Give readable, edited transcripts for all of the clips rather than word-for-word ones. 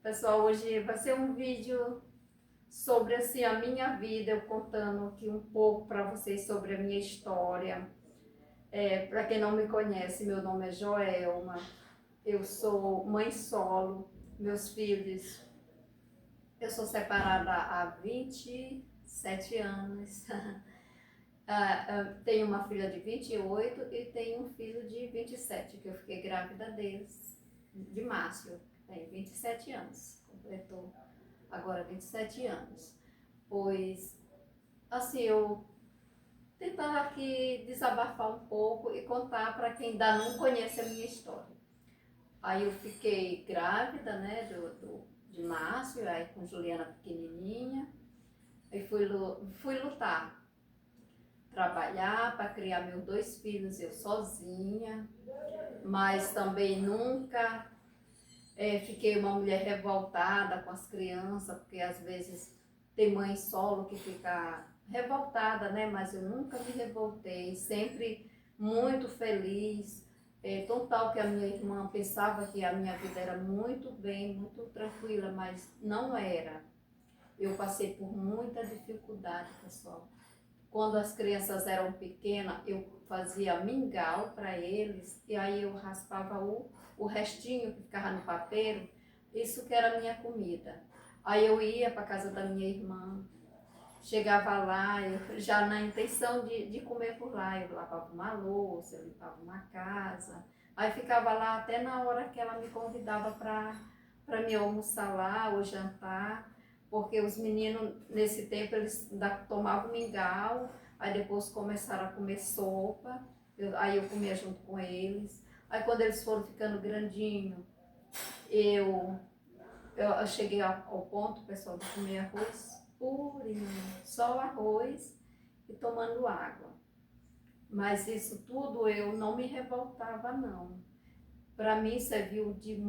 Pessoal, hoje vai ser um vídeo sobre assim a minha vida, eu contando aqui um pouco para vocês sobre a minha história. Para quem não me conhece, meu nome é Joelma, eu sou mãe solo, meus filhos, eu sou separada há 27 anos. Tenho uma filha de 28 e tenho um filho de 27, que eu fiquei grávida deles de Márcio, tem 27 anos, completou agora 27 anos. Pois, assim, eu tentando aqui desabafar um pouco e contar para quem ainda não conhece a minha história. Aí eu fiquei grávida, né, de Márcio, aí com Juliana pequenininha, aí fui lutar, trabalhar para criar meus dois filhos eu sozinha, mas também nunca fiquei uma mulher revoltada com as crianças, porque às vezes tem mãe solo que fica revoltada, né? Mas eu nunca me revoltei, sempre muito feliz. Tão tal que a minha irmã pensava que a minha vida era muito bem, muito tranquila, mas não era. Eu passei por muita dificuldade, pessoal. Quando as crianças eram pequenas, eu fazia mingau para eles e aí eu raspava o restinho que ficava no papeiro, isso que era a minha comida. Aí eu ia para casa da minha irmã, chegava lá, eu, já na intenção de comer por lá, eu lavava uma louça, eu limpava uma casa, aí ficava lá até na hora que ela me convidava para me almoçar lá ou jantar, porque os meninos nesse tempo eles ainda tomavam mingau, aí depois começaram a comer sopa, aí eu comia junto com eles, aí quando eles foram ficando grandinhos, eu eu cheguei ao ponto, pessoal, de comer arroz purinho, só arroz e tomando água. Mas isso tudo eu não me revoltava, não. Para mim serviu de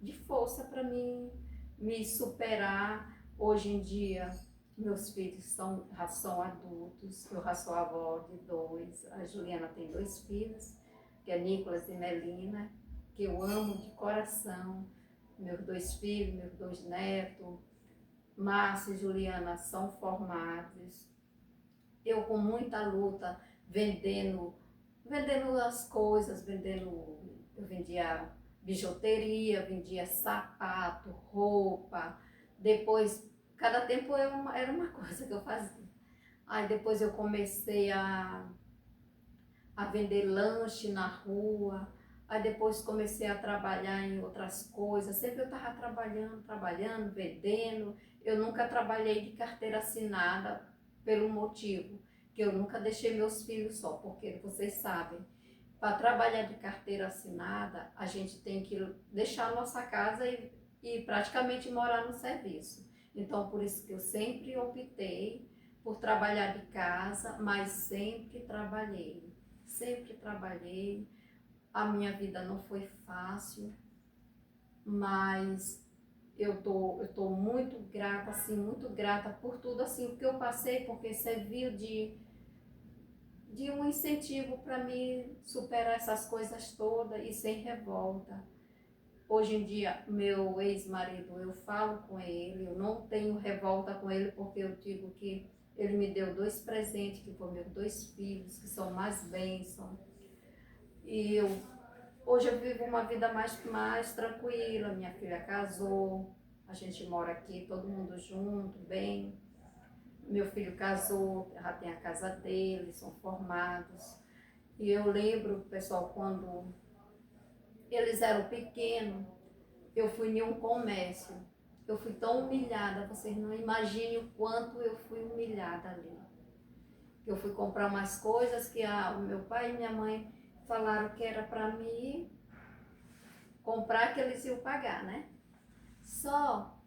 de força para mim me superar. Hoje em dia, meus filhos já são adultos, eu já sou avó de dois, a Juliana tem dois filhos, que é Nicolas e Melina, que eu amo de coração, meus dois filhos, meus dois netos, Márcia e Juliana são formados. Eu com muita luta, vendendo as coisas, eu vendia bijuteria, vendia sapato, roupa. Depois, cada tempo era uma coisa que eu fazia. Aí depois eu comecei a vender lanche na rua. Aí depois comecei a trabalhar em outras coisas. Sempre eu estava trabalhando, vendendo. Eu nunca trabalhei de carteira assinada pelo motivo que eu nunca deixei meus filhos só, porque vocês sabem, para trabalhar de carteira assinada, a gente tem que deixar a nossa casa e praticamente morar no serviço. Então, por isso que eu sempre optei por trabalhar de casa, mas sempre trabalhei. Sempre trabalhei. A minha vida não foi fácil, mas eu tô muito grata, assim, muito grata por tudo assim que eu passei, porque serviu de um incentivo para mim superar essas coisas todas e sem revolta. Hoje em dia, meu ex-marido, eu falo com ele, eu não tenho revolta com ele, porque eu digo que ele me deu dois presentes, que foram meus dois filhos, que são mais bênçãos. E hoje eu vivo uma vida mais tranquila, minha filha casou, a gente mora aqui, todo mundo junto, bem. Meu filho casou, já tem a casa dele, são formados. E eu lembro, pessoal, quando eles eram pequenos, eu fui em um comércio. Eu fui tão humilhada, vocês não imaginem o quanto eu fui humilhada ali. Eu fui comprar umas coisas que o meu pai e minha mãe falaram que era para mim comprar, que eles iam pagar, né? Só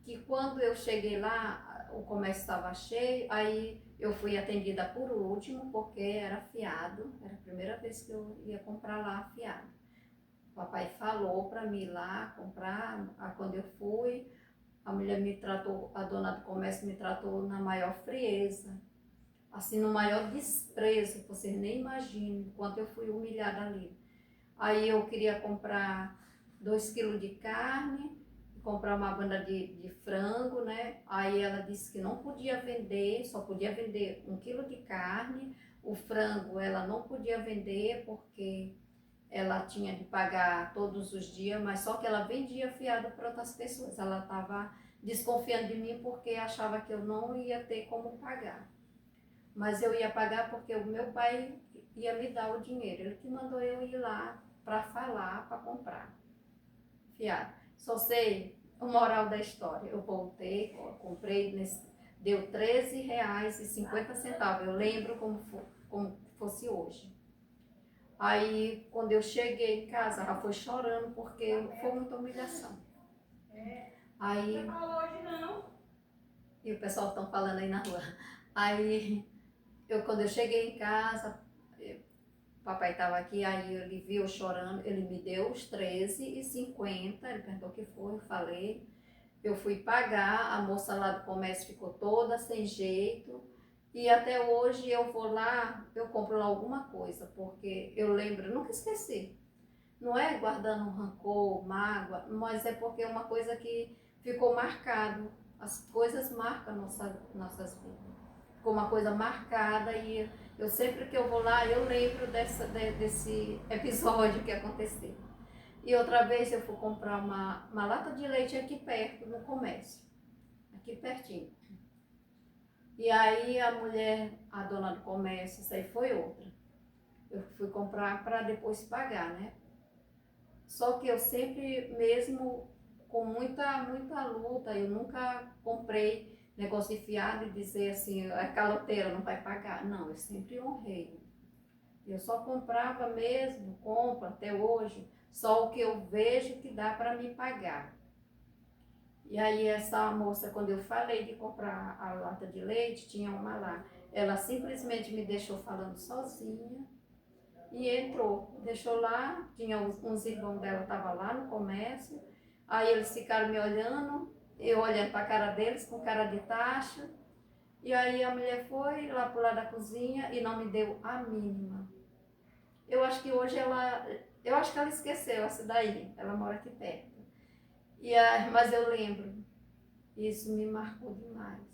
que quando eu cheguei lá, o comércio estava cheio, aí eu fui atendida por último, porque era fiado, era a primeira vez que eu ia comprar lá fiado. O papai falou para mim ir lá comprar, quando eu fui, a mulher me tratou, a dona do comércio me tratou na maior frieza, assim, no maior desprezo, vocês nem imaginam quanto eu fui humilhada ali. Aí eu queria comprar 2 quilos de carne, comprar uma banda de frango, né? Aí ela disse que não podia vender, só podia vender 1 quilo de carne. O frango ela não podia vender porque ela tinha de pagar todos os dias, mas só que ela vendia fiado para outras pessoas. Ela estava desconfiando de mim porque achava que eu não ia ter como pagar. Mas eu ia pagar porque o meu pai ia me dar o dinheiro. Ele que mandou eu ir lá para falar, para comprar fiado. Só sei o moral da história. Eu voltei, comprei, deu R$ 13,50. Eu lembro como fosse hoje. Aí, quando eu cheguei em casa, ela foi chorando porque foi muita humilhação. Aí, e o pessoal estão falando aí na rua. Aí, quando eu cheguei em casa, o papai estava aqui, aí ele viu chorando, ele me deu os R$ 13,50, ele perguntou o que foi, eu falei. Eu fui pagar, a moça lá do comércio ficou toda sem jeito. E até hoje eu vou lá, eu compro lá alguma coisa, porque eu lembro, nunca esqueci. Não é guardando um rancor, mágoa, mas é porque é uma coisa que ficou marcado. As coisas marcam nossas vidas. Ficou uma coisa marcada e eu sempre que eu vou lá, eu lembro desse episódio que aconteceu. E outra vez eu fui comprar uma lata de leite aqui perto, no comércio, aqui pertinho. E aí a mulher, a dona do comércio, isso aí foi outra. Eu fui comprar para depois pagar, né? Só que eu sempre, mesmo com muita luta, eu nunca comprei negócio de fiado e dizer assim, a caloteira não vai pagar. Não, eu sempre honrei. Eu só comprava mesmo, compro até hoje, só o que eu vejo que dá para me pagar. E aí essa moça, quando eu falei de comprar a lata de leite, tinha uma lá. Ela simplesmente me deixou falando sozinha e entrou. Deixou lá, tinha uns irmãos dela, estavam lá no comércio. Aí eles ficaram me olhando, eu olhando para a cara deles com cara de taxa. E aí a mulher foi lá pro lado da cozinha e não me deu a mínima. Eu acho que hoje eu acho que ela esqueceu essa daí, ela mora aqui perto. Mas eu lembro, isso me marcou demais.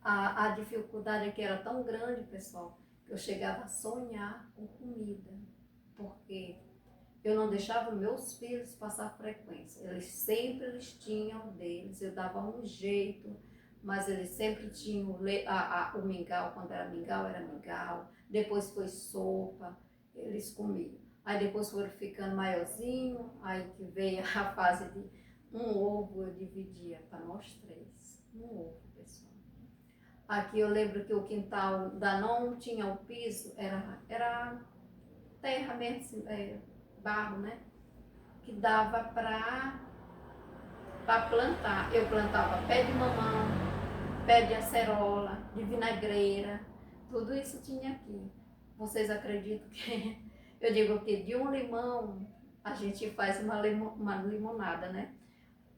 A dificuldade aqui era tão grande, pessoal, que eu chegava a sonhar com comida, porque eu não deixava meus filhos passar frequência. Eles tinham deles, eu dava um jeito, mas eles sempre tinham o mingau, quando era mingau, depois foi sopa, eles comiam. Aí depois foram ficando maiorzinho, aí que veio a fase de um ovo eu dividia para nós 3, um ovo, pessoal. Aqui eu lembro que o quintal da não tinha o piso, era terra mesmo, barro, né? Que dava para plantar. Eu plantava pé de mamão, pé de acerola, de vinagreira, tudo isso tinha aqui. Vocês acreditam que eu digo que de um limão a gente faz uma limonada, né?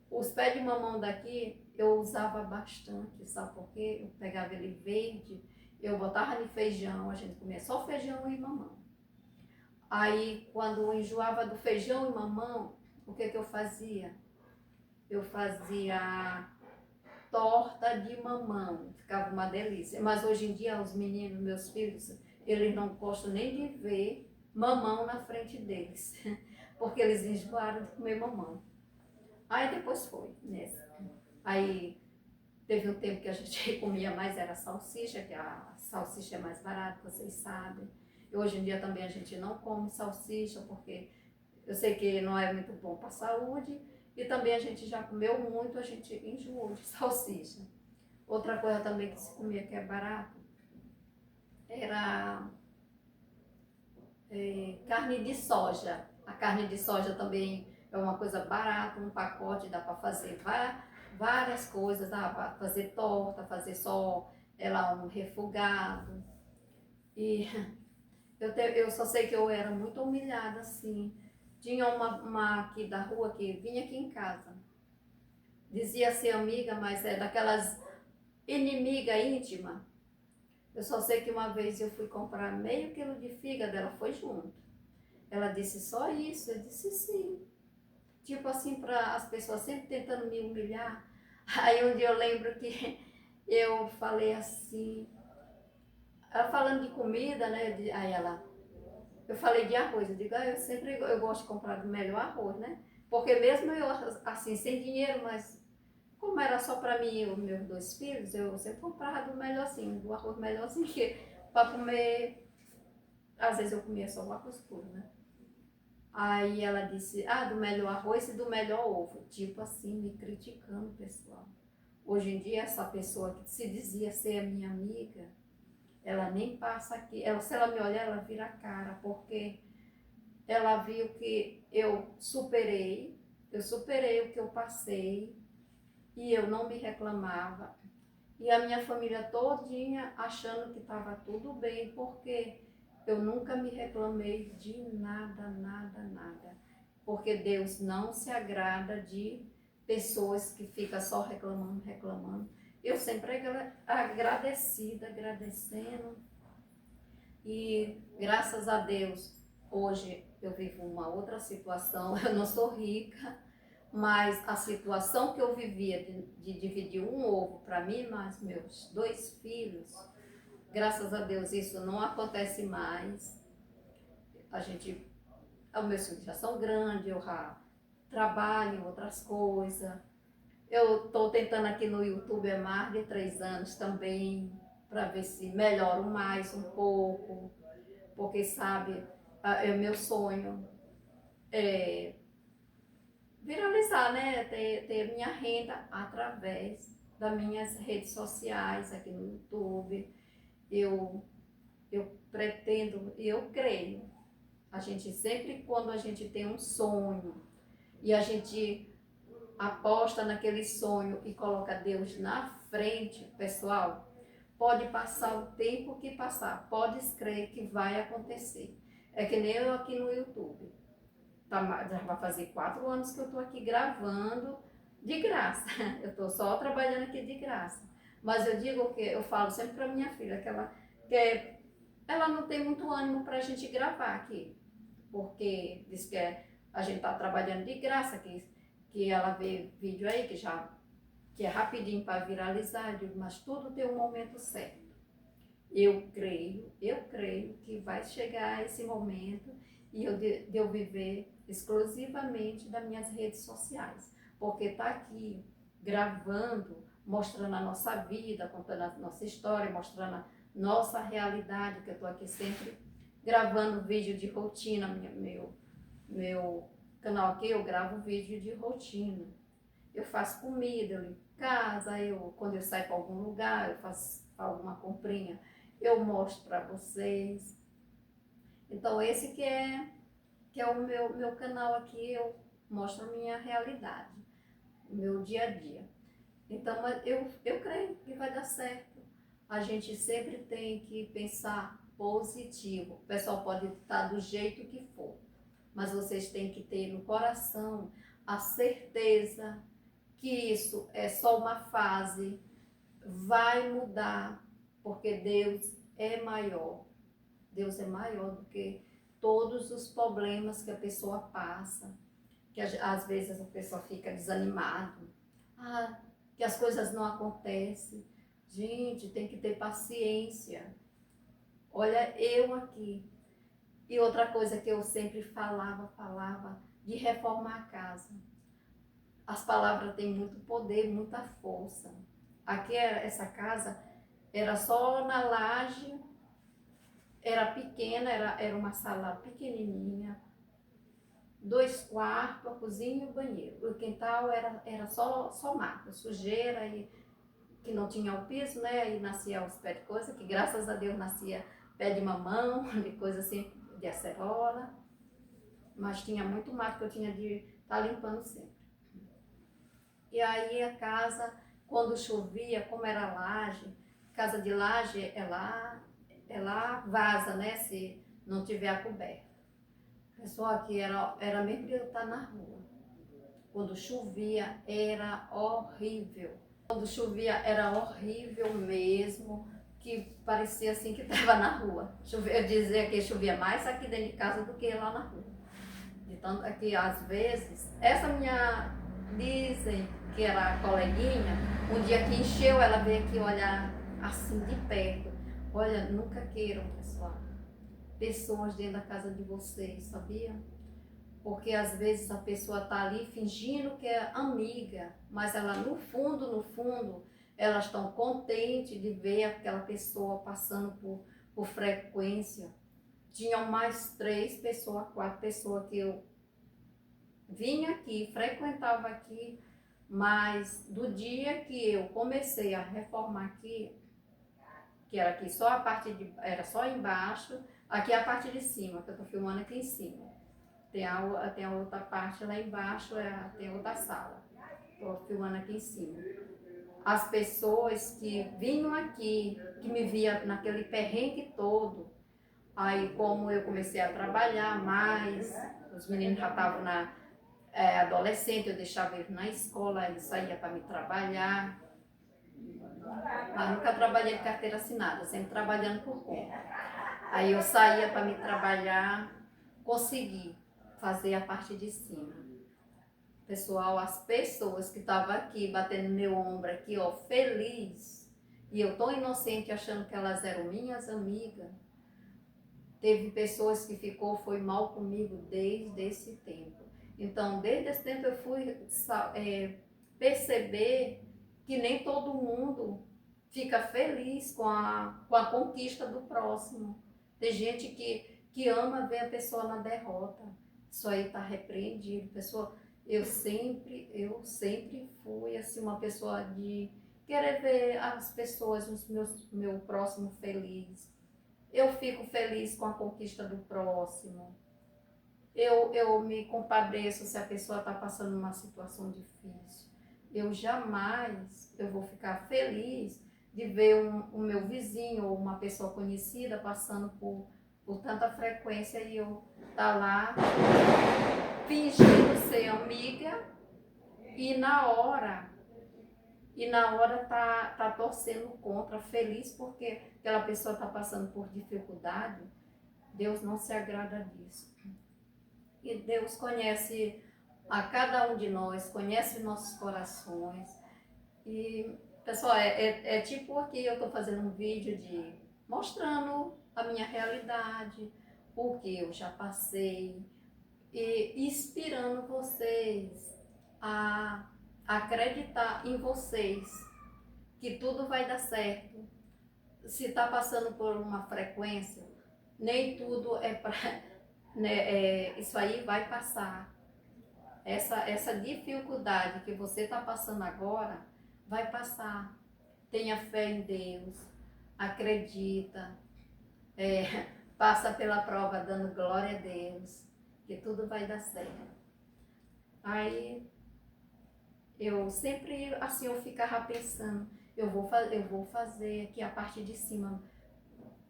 Os pés de mamão daqui eu usava bastante, sabe por quê? Eu pegava ele verde, eu botava no feijão, a gente comia só feijão e mamão. Aí, quando eu enjoava do feijão e mamão, o que eu fazia? Eu fazia torta de mamão, ficava uma delícia. Mas hoje em dia, os meninos, meus filhos, eles não gostam nem de ver mamão na frente deles, porque eles enjoaram de comer mamão. Aí depois foi, nessa. Aí teve um tempo que a gente comia mais, era salsicha, que a salsicha é mais barata, vocês sabem. E hoje em dia também a gente não come salsicha, porque eu sei que não é muito bom para a saúde. E também a gente já comeu muito, a gente enjoou de salsicha. Outra coisa também que se comia que é barato, era carne de soja. A carne de soja também é uma coisa barata, um pacote, dá para fazer várias coisas, dá para fazer torta, fazer só ela um refogado. E eu só sei que eu era muito humilhada, assim. Tinha uma aqui da rua que vinha aqui em casa. Dizia ser amiga, mas é daquelas inimiga íntima. Eu só sei que uma vez eu fui comprar meio quilo de fígado, ela foi junto. Ela disse, só isso? Eu disse, sim. Tipo assim, para as pessoas sempre tentando me humilhar. Aí um dia eu lembro que eu falei assim, ela falando de comida, né? Aí eu falei de arroz, eu digo, eu gosto de comprar do melhor arroz, né? Porque mesmo eu assim, sem dinheiro, mas como era só para mim e os meus dois filhos, eu sempre comprava do melhorzinho, do arroz melhorzinho, que para comer, às vezes eu comia só o arroz puro, né? Aí ela disse, do melhor arroz e do melhor ovo. Tipo assim, me criticando, pessoal. Hoje em dia, essa pessoa que se dizia ser a minha amiga, ela nem passa aqui. Se ela me olhar, ela vira a cara, porque ela viu que eu superei o que eu passei e eu não me reclamava. E a minha família todinha achando que estava tudo bem, porque eu nunca me reclamei de nada, nada, nada. Porque Deus não se agrada de pessoas que ficam só reclamando, reclamando. Eu sempre agradecida, agradecendo. E graças a Deus, hoje eu vivo uma outra situação. Eu não sou rica, mas a situação que eu vivia de dividir um ovo para mim e mais meus dois filhos, graças a Deus isso não acontece mais. Os meus filhos já são grandes, eu já trabalho em outras coisas. Eu estou tentando aqui no YouTube há mais de 3 anos também, para ver se melhoro mais um pouco, porque sabe, é o meu sonho é viralizar, né? Ter minha renda através das minhas redes sociais aqui no YouTube. Eu, eu pretendo e eu creio. A gente sempre, quando a gente tem um sonho e a gente aposta naquele sonho e coloca Deus na frente, pessoal, pode passar o tempo que passar, pode crer que vai acontecer. É que nem eu aqui no YouTube. Já vai fazer 4 anos que eu estou aqui gravando de graça. Eu estou só trabalhando aqui de graça. Mas eu digo que eu falo sempre para minha filha ela não tem muito ânimo para a gente gravar aqui, porque diz que a gente está trabalhando de graça, que ela vê vídeo aí que é rapidinho para viralizar, eu digo, mas tudo tem um momento certo. Eu creio que vai chegar esse momento e de eu viver exclusivamente das minhas redes sociais, porque tá aqui gravando, mostrando a nossa vida, contando a nossa história, mostrando a nossa realidade, que eu tô aqui sempre gravando vídeo de rotina, meu canal aqui eu gravo vídeo de rotina. Eu faço comida, eu limpo casa, quando eu saio para algum lugar, eu faço alguma comprinha, eu mostro para vocês. Então esse que é o meu canal aqui, eu mostro a minha realidade, o meu dia a dia. Então eu creio que vai dar certo. A gente sempre tem que pensar positivo. O pessoal pode estar do jeito que for, mas vocês têm que ter no coração a certeza que isso é só uma fase, vai mudar, porque Deus é maior. Deus é maior do que todos os problemas que a pessoa passa, que às vezes a pessoa fica desanimada, que as coisas não acontecem. Gente, tem que ter paciência. Olha, eu aqui. E outra coisa que eu sempre falava de reformar a casa. As palavras têm muito poder, muita força. Aqui, essa casa, era só na laje, era pequena, era uma sala pequenininha, 2 quartos, a cozinha e o banheiro. O quintal era só mato, sujeira, e que não tinha o piso, né? Aí nascia os pés de coisa, que graças a Deus nascia pé de mamão, de coisa assim, de acerola. Mas tinha muito mato que eu tinha de estar limpando sempre. E aí a casa, quando chovia, como era laje, casa de laje, ela vaza, né? Se não tiver a coberta. Pessoal, aqui era mesmo de eu estar na rua. Quando chovia, era horrível. Quando chovia, era horrível mesmo, que parecia assim que estava na rua. Eu dizia que chovia mais aqui dentro de casa do que lá na rua. De tanto que às vezes, essa minha, dizem que era a coleguinha, um dia que encheu, ela veio aqui olhar assim de perto. Olha, nunca queiram, pessoal, pessoas dentro da casa de vocês, sabia? Porque às vezes a pessoa está ali fingindo que é amiga, mas ela no fundo, elas estão contentes de ver aquela pessoa passando por frequência. Tinham mais 3 pessoas, 4 pessoas que eu vinha aqui, frequentava aqui, mas do dia que eu comecei a reformar aqui, que era aqui só a parte de, era só embaixo, aqui é a parte de cima, que eu tô filmando aqui em cima. Tem a outra parte lá embaixo, tem outra sala. Tô filmando aqui em cima. As pessoas que vinham aqui, que me via naquele perrengue todo, aí como eu comecei a trabalhar mais, os meninos já estavam adolescente, eu deixava eles na escola, eles saíam para me trabalhar. Mas nunca trabalhei de carteira assinada, sempre trabalhando por conta. Aí eu saía para me trabalhar, consegui fazer a parte de cima. Pessoal, as pessoas que estavam aqui, batendo meu ombro aqui, ó, feliz, e eu tão inocente achando que elas eram minhas amigas, teve pessoas que foi mal comigo desde esse tempo. Então, desde esse tempo eu fui perceber que nem todo mundo fica feliz com a conquista do próximo. Tem gente que ama ver a pessoa na derrota. Isso aí está repreendido. Pessoa, eu sempre fui assim, uma pessoa de querer ver as pessoas, meu próximo feliz. Eu fico feliz com a conquista do próximo. Eu me compadeço se a pessoa está passando uma situação difícil. Eu vou ficar feliz de ver o meu vizinho ou uma pessoa conhecida passando por tanta frequência e eu tá lá fingindo ser amiga e na hora tá torcendo contra, feliz porque aquela pessoa está passando por dificuldade. Deus não se agrada disso. E Deus conhece a cada um de nós, conhece nossos corações. E, pessoal, é tipo aqui eu estou fazendo um vídeo mostrando a minha realidade, o que eu já passei, e inspirando vocês a acreditar em vocês, que tudo vai dar certo. Se está passando por uma frequência, nem tudo é para... isso aí vai passar. Essa dificuldade que você está passando agora, vai passar. Tenha fé em Deus, acredita, passa pela prova dando glória a Deus, que tudo vai dar certo. Aí, eu sempre, assim, eu ficava pensando, eu vou fazer aqui a parte de cima.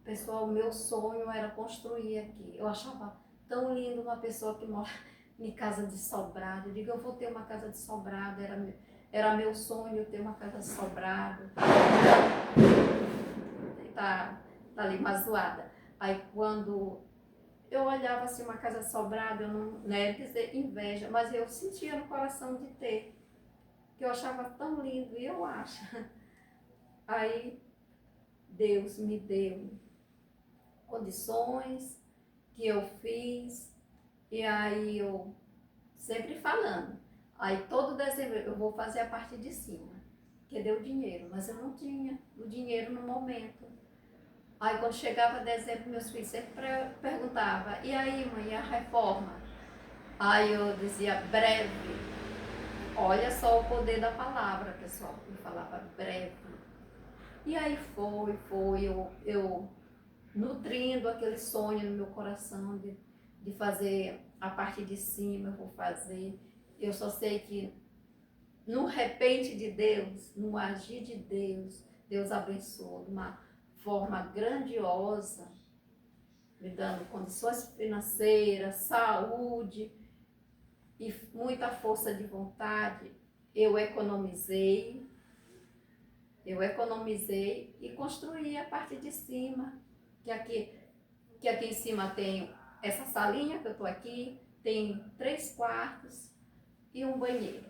Pessoal, o meu sonho era construir aqui. Eu achava tão lindo uma pessoa que mora em casa de sobrado. Eu digo, eu vou ter uma casa de sobrado. Era meu sonho ter uma casa de sobrado. Tá ali uma zoada. Aí quando eu olhava assim uma casa de sobrado, eu não ia dizer inveja, mas eu sentia no coração de ter. Que eu achava tão lindo, e eu acho. Aí Deus me deu condições que eu fiz, e aí eu sempre falando, aí todo dezembro eu vou fazer a parte de cima, que deu dinheiro, mas eu não tinha o dinheiro no momento. Aí quando chegava dezembro, meus filhos sempre perguntavam, e aí mãe, e a reforma? Aí eu dizia, breve. Olha só o poder da palavra, pessoal, eu falava breve. E aí eu nutrindo aquele sonho no meu coração de fazer a parte de cima, eu vou fazer. Eu só sei que no repente de Deus, no agir de Deus, Deus abençoa de uma forma grandiosa, me dando condições financeiras, saúde e muita força de vontade. Eu economizei Eu economizei e construí a parte de cima, que aqui em cima tem essa salinha que eu estou aqui, tem 3 quartos e um banheiro.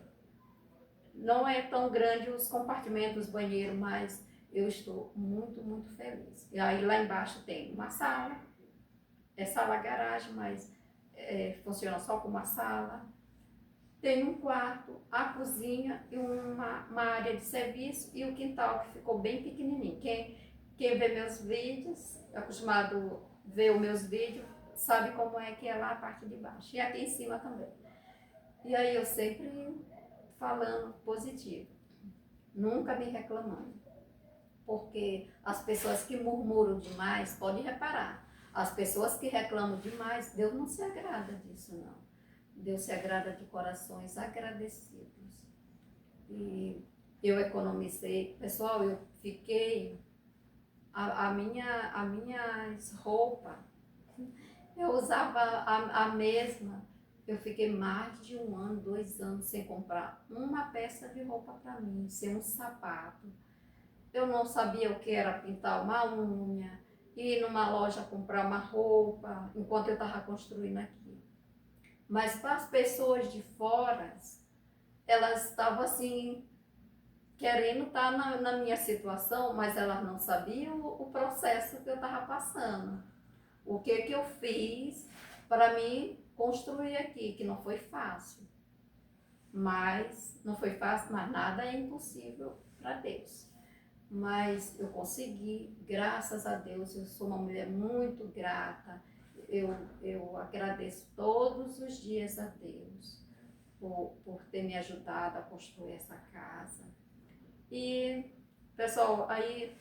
Não é tão grande os compartimentos do banheiro, mas eu estou muito, muito feliz. E aí lá embaixo tem uma sala, é sala-garagem, mas funciona só como uma sala. Tem um quarto, a cozinha e uma área de serviço e o quintal que ficou bem pequenininho. Quem vê meus vídeos, é acostumado a ver os meus vídeos, sabe como é que é lá a parte de baixo. E aqui em cima também. E aí eu sempre falando positivo, nunca me reclamando. Porque as pessoas que murmuram demais, pode reparar, as pessoas que reclamam demais, Deus não se agrada disso não. Deus se agrada de corações agradecidos. E eu economizei. Pessoal, eu fiquei... A minhas roupas, eu usava a mesma. Eu fiquei mais de 1 ano, 2 anos sem comprar uma peça de roupa para mim, sem um sapato. Eu não sabia o que era pintar uma unha, ir numa loja comprar uma roupa, enquanto eu estava construindo aqui. Mas para as pessoas de fora, elas estavam assim, querendo estar na minha situação, mas elas não sabiam o processo que eu estava passando. O que eu fiz para mim construir aqui, que não foi fácil. Mas não foi fácil, mas nada é impossível para Deus. Mas eu consegui, graças a Deus, eu sou uma mulher muito grata. Eu agradeço todos os dias a Deus por ter me ajudado a construir essa casa. E, pessoal, aí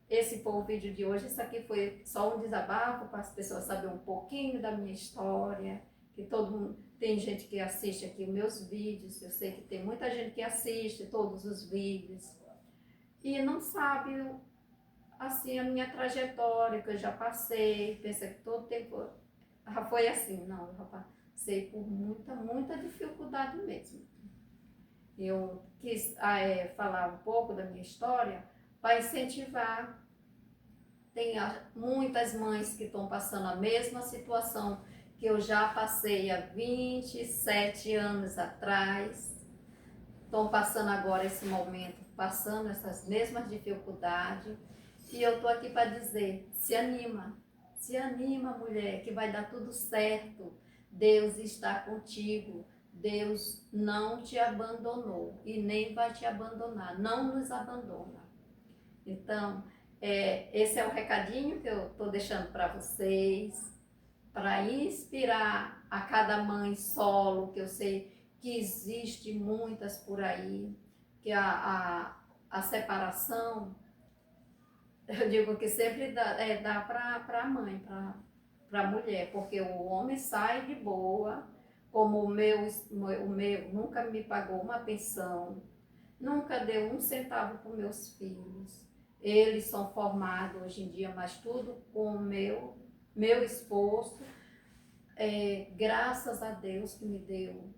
esse foi o vídeo de hoje. Isso aqui foi só um desabafo para as pessoas saberem um pouquinho da minha história. Que todo mundo, tem gente que assiste aqui os meus vídeos, eu sei que tem muita gente que assiste todos os vídeos e não sabe assim a minha trajetória que eu já passei, pensa que todo tempo já foi assim. Não, eu já passei por muita dificuldade mesmo. Eu quis falar um pouco da minha história para incentivar. Tem muitas mães que estão passando a mesma situação que eu já passei há 27 anos atrás. Estão passando agora esse momento, passando essas mesmas dificuldades. E eu estou aqui para dizer, se anima mulher, que vai dar tudo certo. Deus está contigo, Deus não te abandonou e nem vai te abandonar, não nos abandona. Então, esse é o recadinho que eu estou deixando para vocês, para inspirar a cada mãe solo, que eu sei que existe muitas por aí, que a separação, eu digo que sempre dá para a mãe, para a mulher, porque o homem sai de boa, como o meu nunca me pagou uma pensão, nunca deu 1 centavo para os meus filhos. Eles são formados hoje em dia, mas tudo com o meu esforço, graças a Deus que me deu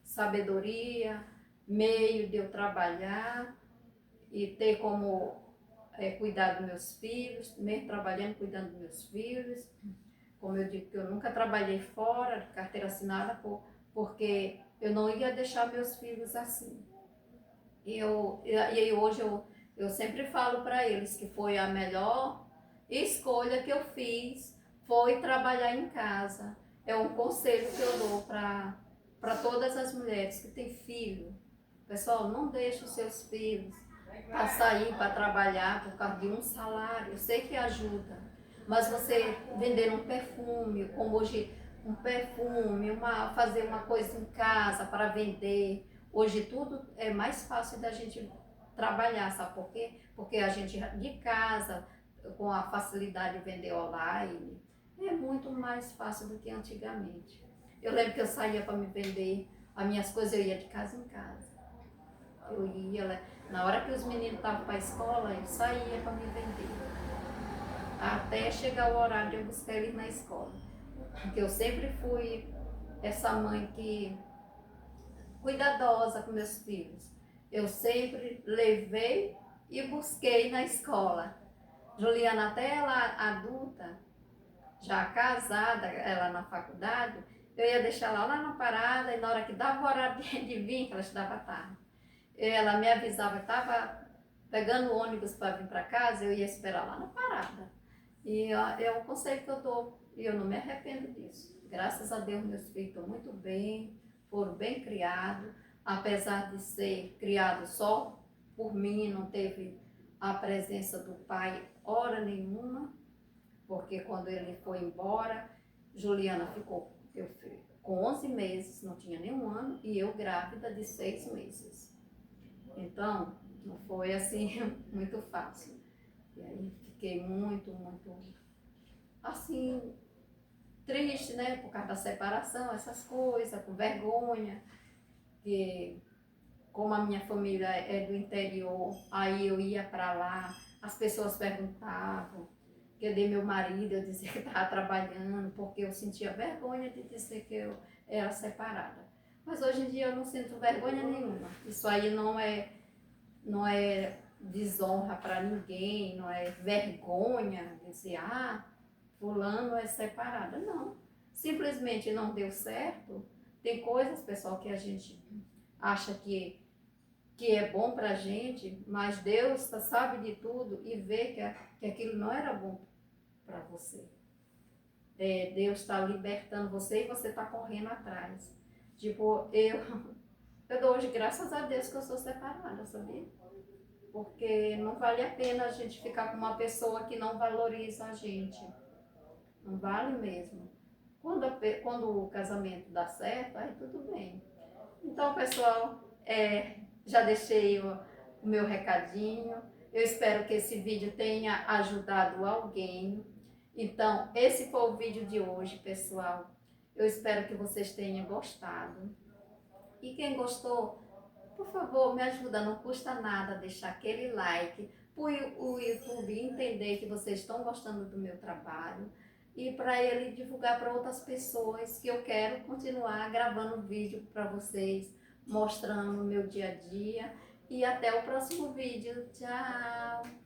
sabedoria, meio de eu trabalhar e ter como cuidar dos meus filhos, mesmo trabalhando, cuidando dos meus filhos. Como eu digo, que eu nunca trabalhei fora de carteira assinada, porque eu não ia deixar meus filhos assim. E hoje eu sempre falo para eles que foi a melhor escolha que eu fiz, foi trabalhar em casa. É um conselho que eu dou para todas as mulheres que têm filho. Pessoal, não deixe os seus filhos para sair, para trabalhar por causa de um salário. Eu sei que ajuda, mas você vender um perfume, como hoje um perfume, fazer uma coisa em casa para vender. Hoje tudo é mais fácil da gente trabalhar, sabe por quê? Porque a gente de casa, com a facilidade de vender online, é muito mais fácil do que antigamente. Eu lembro que eu saía para me vender as minhas coisas, eu ia de casa em casa. Eu ia, na hora que os meninos estavam para a escola, eu saía para me vender. Até chegar o horário de eu buscar eles na escola. Porque eu sempre fui essa mãe que cuidadosa com meus filhos. Eu sempre levei e busquei na escola. Juliana, até ela adulta, já casada, ela na faculdade, eu ia deixar lá na parada e na hora que dava o horário de vir, que ela estudava tarde, ela me avisava que estava pegando o ônibus para vir para casa, eu ia esperar lá na parada. E é um conselho que eu dou, e eu não me arrependo disso. Graças a Deus, meus filhos estão muito bem, foram bem criados, apesar de ser criado só por mim, não teve a presença do pai hora nenhuma, porque quando ele foi embora, Juliana ficou com 11 meses, não tinha nenhum ano, e eu grávida de 6 meses. Então, não foi assim muito fácil. E aí fiquei muito, assim, triste, né? Por causa da separação, essas coisas, com vergonha. Que como a minha família é do interior, aí eu ia para lá, as pessoas perguntavam, cadê meu marido? Eu dizia que estava trabalhando, porque eu sentia vergonha de dizer que eu era separada. Mas hoje em dia eu não sinto vergonha nenhuma. Isso aí não é desonra para ninguém, não é vergonha dizer, fulano é separada. Não. Simplesmente não deu certo. Tem coisas, pessoal, que a gente acha que é bom pra gente, mas Deus sabe de tudo e vê que aquilo não era bom para você. Deus está libertando você e você está correndo atrás. Tipo, eu dou hoje graças a Deus que eu sou separada, sabia? Porque não vale a pena a gente ficar com uma pessoa que não valoriza a gente. Não vale mesmo. Quando o casamento dá certo, aí tudo bem. Então, pessoal, já deixei o meu recadinho. Eu espero que esse vídeo tenha ajudado alguém. Então, esse foi o vídeo de hoje, pessoal. Eu espero que vocês tenham gostado. E quem gostou, por favor, me ajuda, não custa nada deixar aquele like para o YouTube entender que vocês estão gostando do meu trabalho e para ele divulgar para outras pessoas que eu quero continuar gravando vídeo para vocês, mostrando o meu dia a dia. E até o próximo vídeo. Tchau!